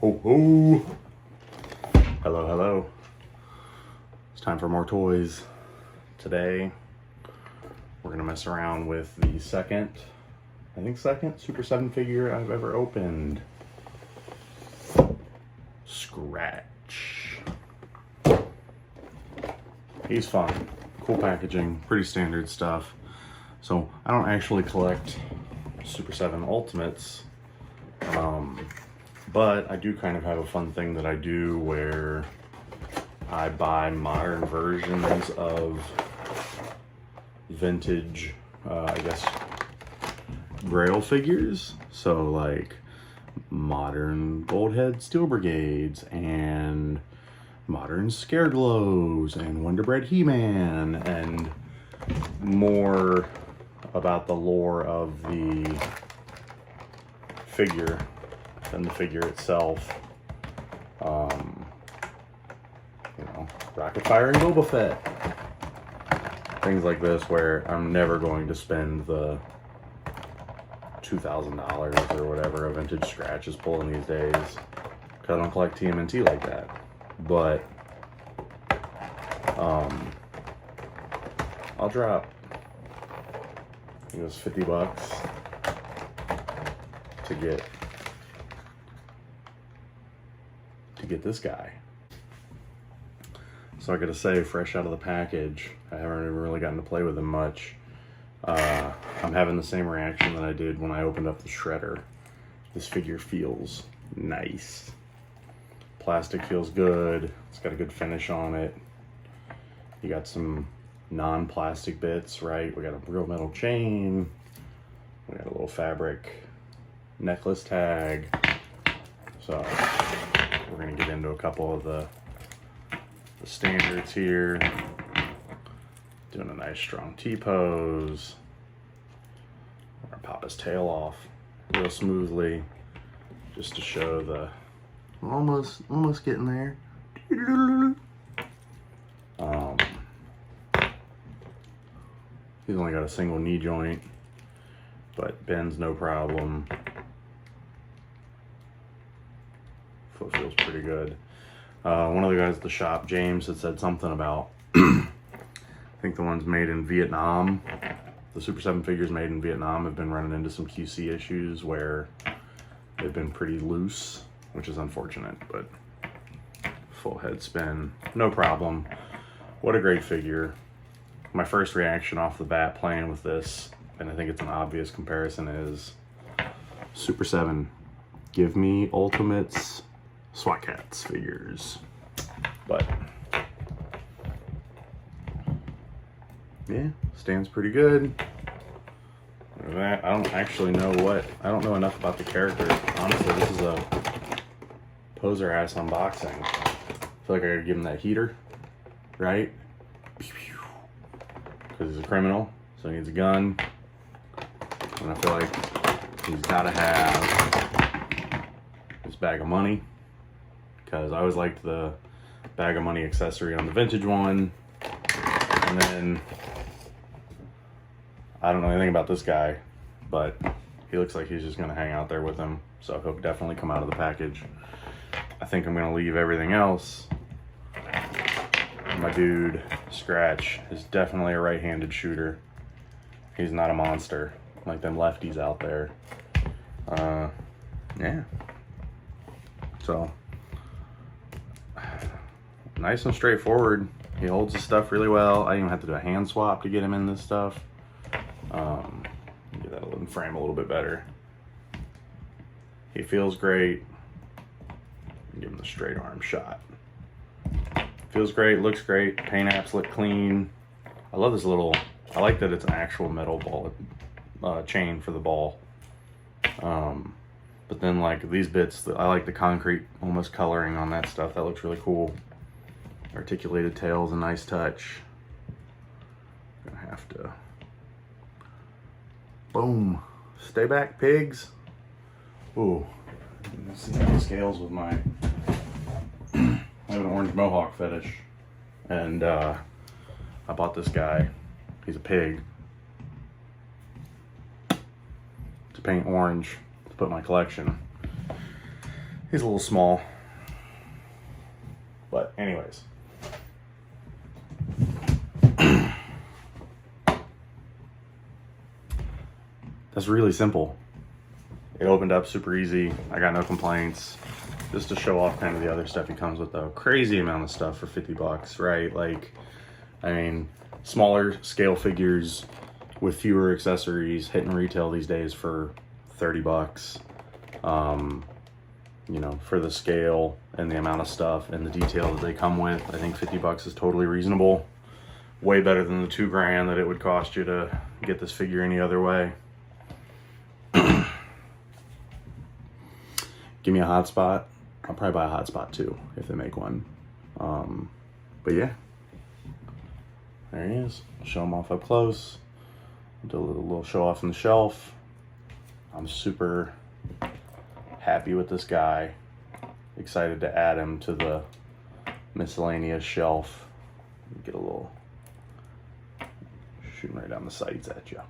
Ho ho! Hello, hello. It's time for more toys. Today, we're gonna mess around with the second Super 7 figure I've ever opened. Scratch. He's fun. Cool packaging, pretty standard stuff. So, I don't actually collect Super 7 Ultimates. But I do kind of have a fun thing that I do where I buy modern versions of vintage, I guess, Grail figures. So like modern Goldhead Steel Brigades and modern Scareglows and Wonder Bread He-Man and more about the lore of the figure than the figure itself. You know, Rocket Fire and Boba Fett. Things like this where I'm never going to spend the $2,000 or whatever a vintage Scratch is pulling these days. Because I don't collect TMNT like that. But I'll drop, I think it was $50 to get this guy. So I gotta say, fresh out of the package, I haven't even really gotten to play with him much. I'm having the same reaction that I did when I opened up the Shredder. This figure feels nice. Plastic feels good. It's got a good finish on it. You got some non-plastic bits, right? We got a real metal chain. We got a little fabric necklace tag. So we're gonna get into a couple of the standards here. Doing a nice strong T-pose. We're gonna pop his tail off real smoothly, just to show the almost getting there. He's only got a single knee joint, but bends no problem. Foot feels pretty good. One of the guys at the shop, James, had said something about I think the ones made in Vietnam, the Super 7 figures made in Vietnam have been running into some QC issues where they've been pretty loose, which is unfortunate, but full head spin, no problem. What a great figure. My first reaction off the bat playing with this, and I think it's an obvious comparison, is Super 7, give me Ultimates SWAT Cats figures. But yeah, stands pretty good. Look at that. I don't actually know I don't know enough about the character. Honestly, this is a poser ass unboxing. I feel like I gotta give him that heater, right? Because he's a criminal, so he needs a gun. And I feel like he's gotta have this bag of money, because I always liked the bag of money accessory on the vintage one. And then I don't know anything about this guy, but he looks like he's just gonna hang out there with him, so he'll definitely come out of the package. I think I'm gonna leave everything else. My dude Scratch is definitely a right-handed shooter. He's not a monster like them lefties out there. Yeah, so nice and straightforward. He holds his stuff really well. I even have to do a hand swap to get him in this stuff. Get that in frame a little bit better. He feels great. Give him the straight arm shot. Feels great, looks great. Paint apps look clean. I love this little, I like that it's an actual metal ball chain for the ball. But then like these bits, I like the concrete almost coloring on that stuff. That looks really cool. Articulated tail's a nice touch. Gonna have to, boom. Stay back, pigs. Ooh, let's see how it scales with my, I have an orange mohawk fetish, and I bought this guy. He's a pig to paint orange to put in my collection. He's a little small. But anyways. That's really simple. It opened up super easy. I got no complaints. Just to show off kind of the other stuff he comes with, though. Crazy amount of stuff for 50 bucks, right? Like, I mean, smaller scale figures with fewer accessories hitting retail these days for 30 bucks. You know, for the scale and the amount of stuff and the detail that they come with, I think 50 bucks is totally reasonable. Way better than the $2,000 that it would cost you to get this figure any other way. Give me a hotspot. I'll probably buy a hotspot too if they make one. But yeah, there he is. I'll show him off up close. Do a little show off on the shelf. I'm super happy with this guy. Excited to add him to the miscellaneous shelf. Get a little shooting right down the sights at you.